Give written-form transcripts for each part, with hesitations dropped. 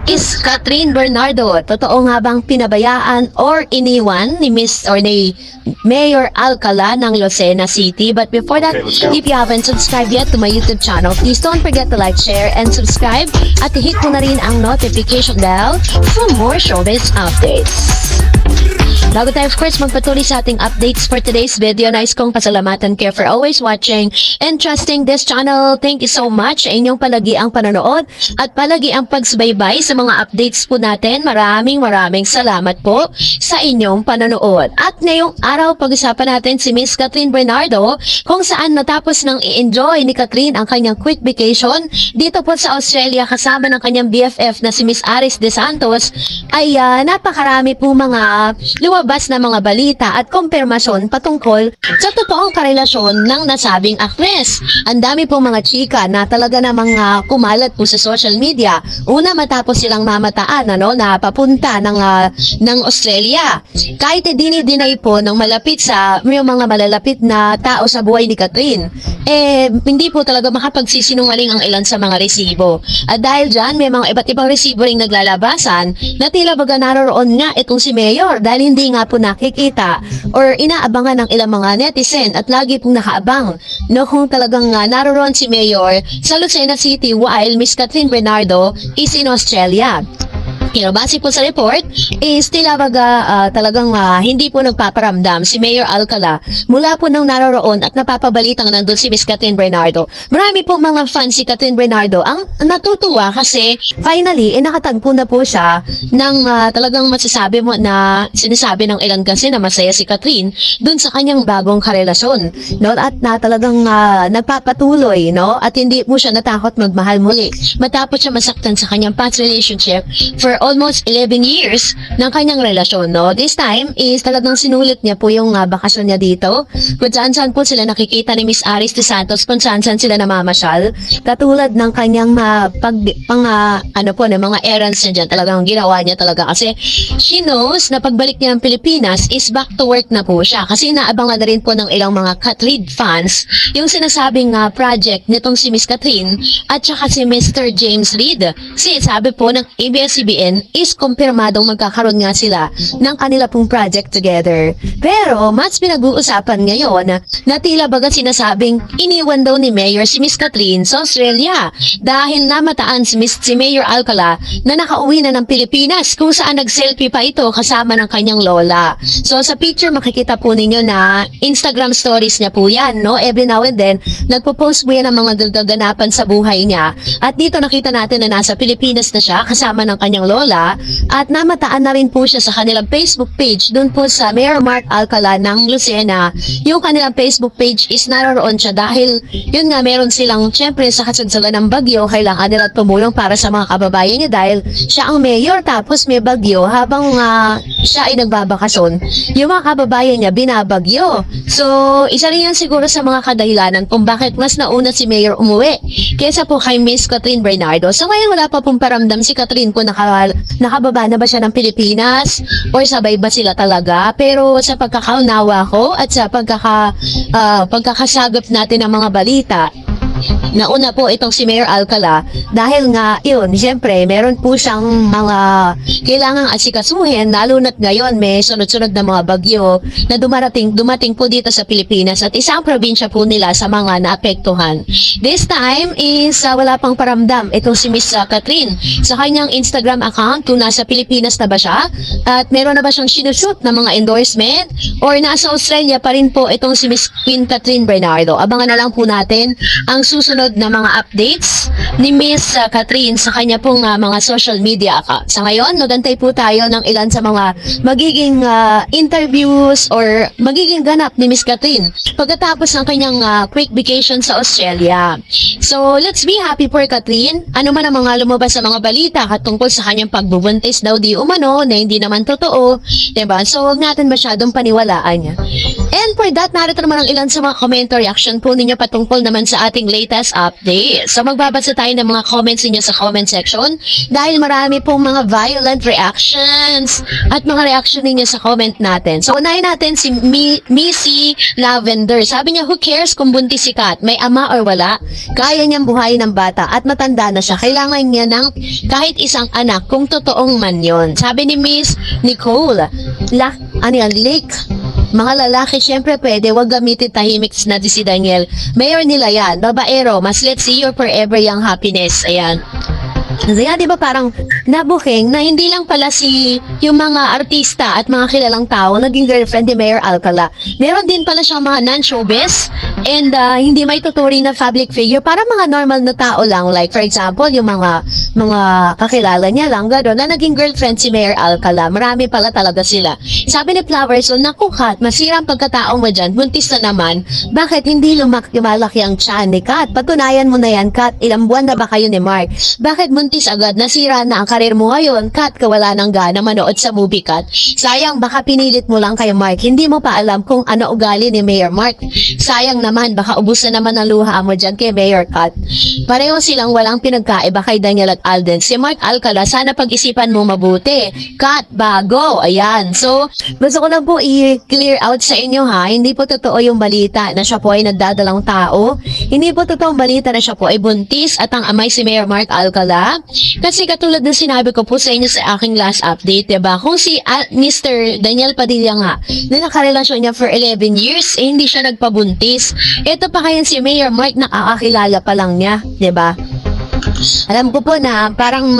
is Catherine Bernardo. Totoo nga bang pinabayaan or iniwan ni Mayor Alcala ng Lucena City? But before that, if you haven't subscribed yet to my YouTube channel, please don't forget to like, share, and subscribe. At hit mo na rin ang notification bell for more showbiz updates. Bago tayo, of course, magpatuloy sa ating updates for today's video, nais kong pasalamatan kayo for always watching and trusting this channel. Thank you so much sa inyong palagi ang panonood at palagi ang pagsubaybay sa mga updates po natin. Maraming salamat po sa inyong panonood. At ngayong araw, pag-usapan natin si Miss Catherine Bernardo, kung saan matapos nang i-enjoy ni Catherine ang kanyang quick vacation dito po sa Australia kasama ng kanyang BFF na si Miss Aris De Santos, ay napakarami po mga lumabas na mga balita at kumpirmasyon patungkol sa totoong karelasyon ng nasabing aktres. Ang dami pong mga chika na talaga namang kumalat po sa social media. Una, matapos silang mamataan na papunta ng Australia. Kahit dinay po ng malapit sa mga malalapit na tao sa buhay ni Catherine, hindi po talaga makapagsisinungaling ang ilan sa mga resibo. At dahil dyan, may mga iba't ibang resibo ring naglalabasan na tila baga naroon nga itong si Mayor dahil hindi nga po nakikita or inaabangan ng ilang mga netizen at lagi pong nakaabang kung talagang naroon si Mayor sa Lucena City while Miss Catherine Bernardo is in Australia. Base po sa report is tila baga talagang hindi po nagpaparamdam si Mayor Alcala mula po nang naroroon at napapabalitang nandun si Miss Catherine Bernardo. Marami po mga fans si Catherine Bernardo ang natutuwa kasi finally nakatagpo na po siya ng talagang masasabi mo na sinasabi ng ilan kasi na masaya si Catherine dun sa kanyang bagong karelasyon, at talagang nagpapatuloy at hindi po siya natakot magmahal muli matapos siya masaktan sa kanyang past relationship for almost 11 years ng kanyang relasyon, This time is talagang sinulit niya po yung bakasyon niya dito. Kung saan po sila nakikita ni Miss Aris De Santos, kung saan sila namamasyal. Katulad ng kanyang mga errands niya dyan. Talagang ginawa niya talaga kasi she knows na pagbalik niya ng Pilipinas is back to work na po siya. Kasi naabangan na rin po ng ilang mga Catherine fans yung sinasabing project nitong si Miss Catherine at saka si Mr. James Reid. Kasi sabi po ng ABS-CBN is kumpirmadong magkakaroon nga sila ng kanila pong project together. Pero mas pinag-uusapan ngayon na tila baga sinasabing iniwan daw ni Mayor si Miss Catherine sa Australia dahil namataan si Mayor Alcala na nakauwi na ng Pilipinas kung saan nag-selfie pa ito kasama ng kanyang lola. So sa picture makikita po ninyo na Instagram stories niya po yan, Every now and then nagpo-post po yan ng mga gaganapan sa buhay niya. At dito nakita natin na nasa Pilipinas na siya kasama ng kanyang lola at namataan na rin po siya sa kanilang Facebook page doon po sa Mayor Mark Alcala ng Lucena. Yung kanilang Facebook page is naroon siya dahil yun nga meron silang syempre sa kasagsagan ng bagyo kailangan nila tumulong para sa mga kababayan niya dahil siya ang mayor tapos may bagyo habang siya ay nagbabakasyon. Yung mga kababayan niya binabagyo. So isa rin yan siguro sa mga kadahilanan kung bakit mas nauna si Mayor umuwi kaysa po kay Miss Catherine Bernardo. So ngayon wala pa pong paramdam si Catherine kung nakababa na ba siya ng Pilipinas or sabay ba sila talaga. Pero sa pagkakaunawa ko at sa pagkakasagap natin ng mga balita, nauna po itong si Mayor Alcala dahil nga yun, siyempre meron po siyang mga kailangang asikasuhin lalo na't ngayon may sunod-sunod na mga bagyo na dumating po dito sa Pilipinas at isang probinsya po nila sa mga naapektuhan. This time is wala pang paramdam itong si Miss Catherine sa kanyang Instagram account kung nasa Pilipinas na ba siya at meron na ba siyang sinushoot na mga endorsement or nasa Australia pa rin po itong si Miss Queen Catherine Bernardo. Abangan na lang po natin ang susunod na mga updates ni Miss Catherine sa kanya pong mga social media account. Sa ngayon, magantay po tayo ng ilan sa mga magiging interviews or magiging ganap ni Miss Catherine pagkatapos ng kanyang quick vacation sa Australia. So, let's be happy for Catherine. Ano man ang mga lumabas sa mga balita katungkol sa kanyang pagbubuntis daw di umano na hindi naman totoo, diba? So, huwag natin masyadong paniwalaan niya. And for that, narito naman ang ilan sa mga comment reaction po ninyo patungkol naman sa ating latest update. So magbabasa tayo basahin ang mga comments niyo sa comment section dahil marami pong mga violent reactions at mga reaction ninyo sa comment natin. So, unahin natin si Missy Lavender. Sabi niya, who cares kung buntis si Kat? May ama or wala? Kaya niyang buhayin ng bata at matanda na siya. Kailangan niya ng kahit isang anak kung totoong man yon. Sabi ni Miss Nicole, Lake. Mga lalaki, syempre pwede, wag gamitin tahimik na si Daniel. Mayor nila yan, babaero, mas let's see your forever young happiness. Ayan. Kaya di ba parang nabuking na hindi lang pala yung mga artista at mga kilalang tao naging girlfriend ni Mayor Alcala. Meron din pala siyang mga non-showbiz and hindi may tuturing na public figure para mga normal na tao lang. Like for example, yung mga kakilala niya lang gano'n na naging girlfriend si Mayor Alcala. Marami pala talaga sila. Sabi ni Flowers, naku Kat, masira ang pagkatao mo dyan, buntis na naman. Bakit hindi lumalaki ang tiyan ni Kat? Patunayan mo na yan, Kat. Ilang buwan na ba kayo ni Mark? Bakit buntis agad? Nasira na ang karir mo ngayon, Kat, kawala ng gana manood sa movie, Kat. Sayang, baka pinilit mo lang kay Mark. Hindi mo pa alam kung ano ugali ni Mayor Mark. Sayang naman, baka ubus na naman ang luha mo dyan kay Mayor Kat. Pareho silang walang pinagkaiba kay Daniel at Alden. Si Mark Alcala, sana pag-isipan mo mabuti. Kat, bago. Ayan. So, gusto ko lang po i-clear out sa inyo ha. Hindi po totoo yung balita na siya po ay nagdadalang tao. Hindi po totoo ang balita na siya po ay buntis at ang amay si Mayor Mark Alcala. Kasi katulad ng sinabi ko po sa inyo sa aking last update, diba? Kung si Mr. Daniel Padilla nga, na nakarelasyon niya for 11 years, hindi siya nagpabuntis. Ito pa kaya si Mayor Mark, nakakakilala pa lang niya, diba? Alam ko po na parang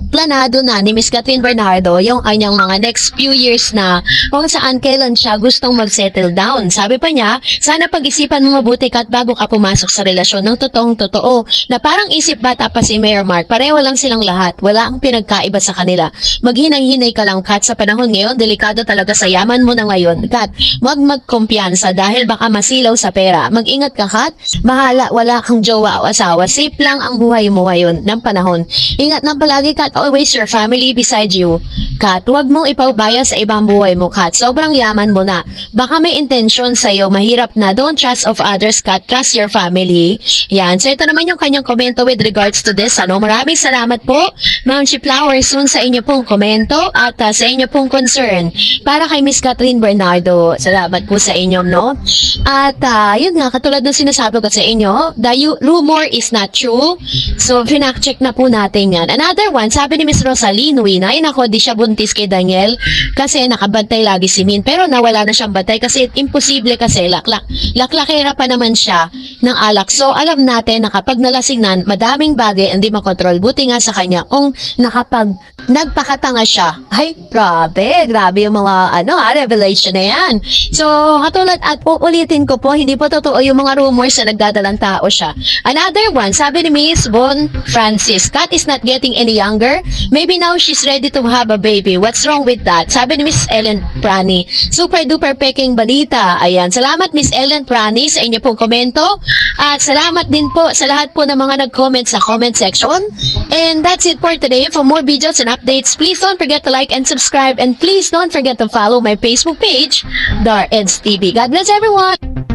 planado na ni Miss Catherine Bernardo yung kanyang mga next few years na kung saan kailan siya gustong mag-settle down. Sabi pa niya, sana pag-isipan mo mabuti Kat bago ka pumasok sa relasyon ng totoong-totoo na parang isip bata pa si Mayor Mark. Pareho lang silang lahat. Wala ang pinagkaiba sa kanila. Maghinay-hinay ka lang Kat sa panahon ngayon. Delikado talaga sa yaman mo na ngayon. Kat, wag magkumpiyansa dahil baka masilaw sa pera. Mag-ingat ka Kat. Bahala, wala kang jowa o asawa. Safe lang ang buhay mo ngayon ng panahon. Ingat na palagi Kat, always your family beside you. Kat, huwag mong ipabaya sa ibang buhay mo Kat. Sobrang yaman mo na. Baka may intention sa'yo, mahirap na. Don't trust of others Kat, trust your family. Yan. So ito naman yung kanyang komento with regards to this. Maraming salamat po Ma'am Chi Flowers soon sa inyo pong komento at sa inyo pong concern para kay Miss Catherine Bernardo. Salamat po sa inyo, no? At yun nga, katulad ng sinasabi ko sa inyo, the rumor is not true. So, pinak-check na po natin yan. Another one, sabi ni Miss Rosalie Nuina, ay nako, di siya buntis kay Daniel kasi nakabantay lagi si Min. Pero nawala na siyang bantay kasi imposible kasi laklakera pa naman siya ng alak. So, alam natin na kapag nalasing na, madaming bagay hindi makontrol. Buti nga sa kanya kung nagpakatanga siya. Ay, grabe yung mga revelation na yan. So, katulad at uulitin ko po, hindi po totoo yung mga rumors na nagdadalang tao siya. Another one, sabi ni Miss Bon Francis, Kat is not getting any younger. Maybe now she's ready to have a baby. What's wrong with that? Sabi ni Miss Ellen Prani. Super duper peking balita. Ayan. Salamat Miss Ellen Prani sa inyo pong komento. At salamat din po sa lahat po ng mga nag-comment sa comment section. And that's it for today. For more videos and updates, please don't forget to like and subscribe. And please don't forget to follow my Facebook page, Dar Eds TV. God bless everyone!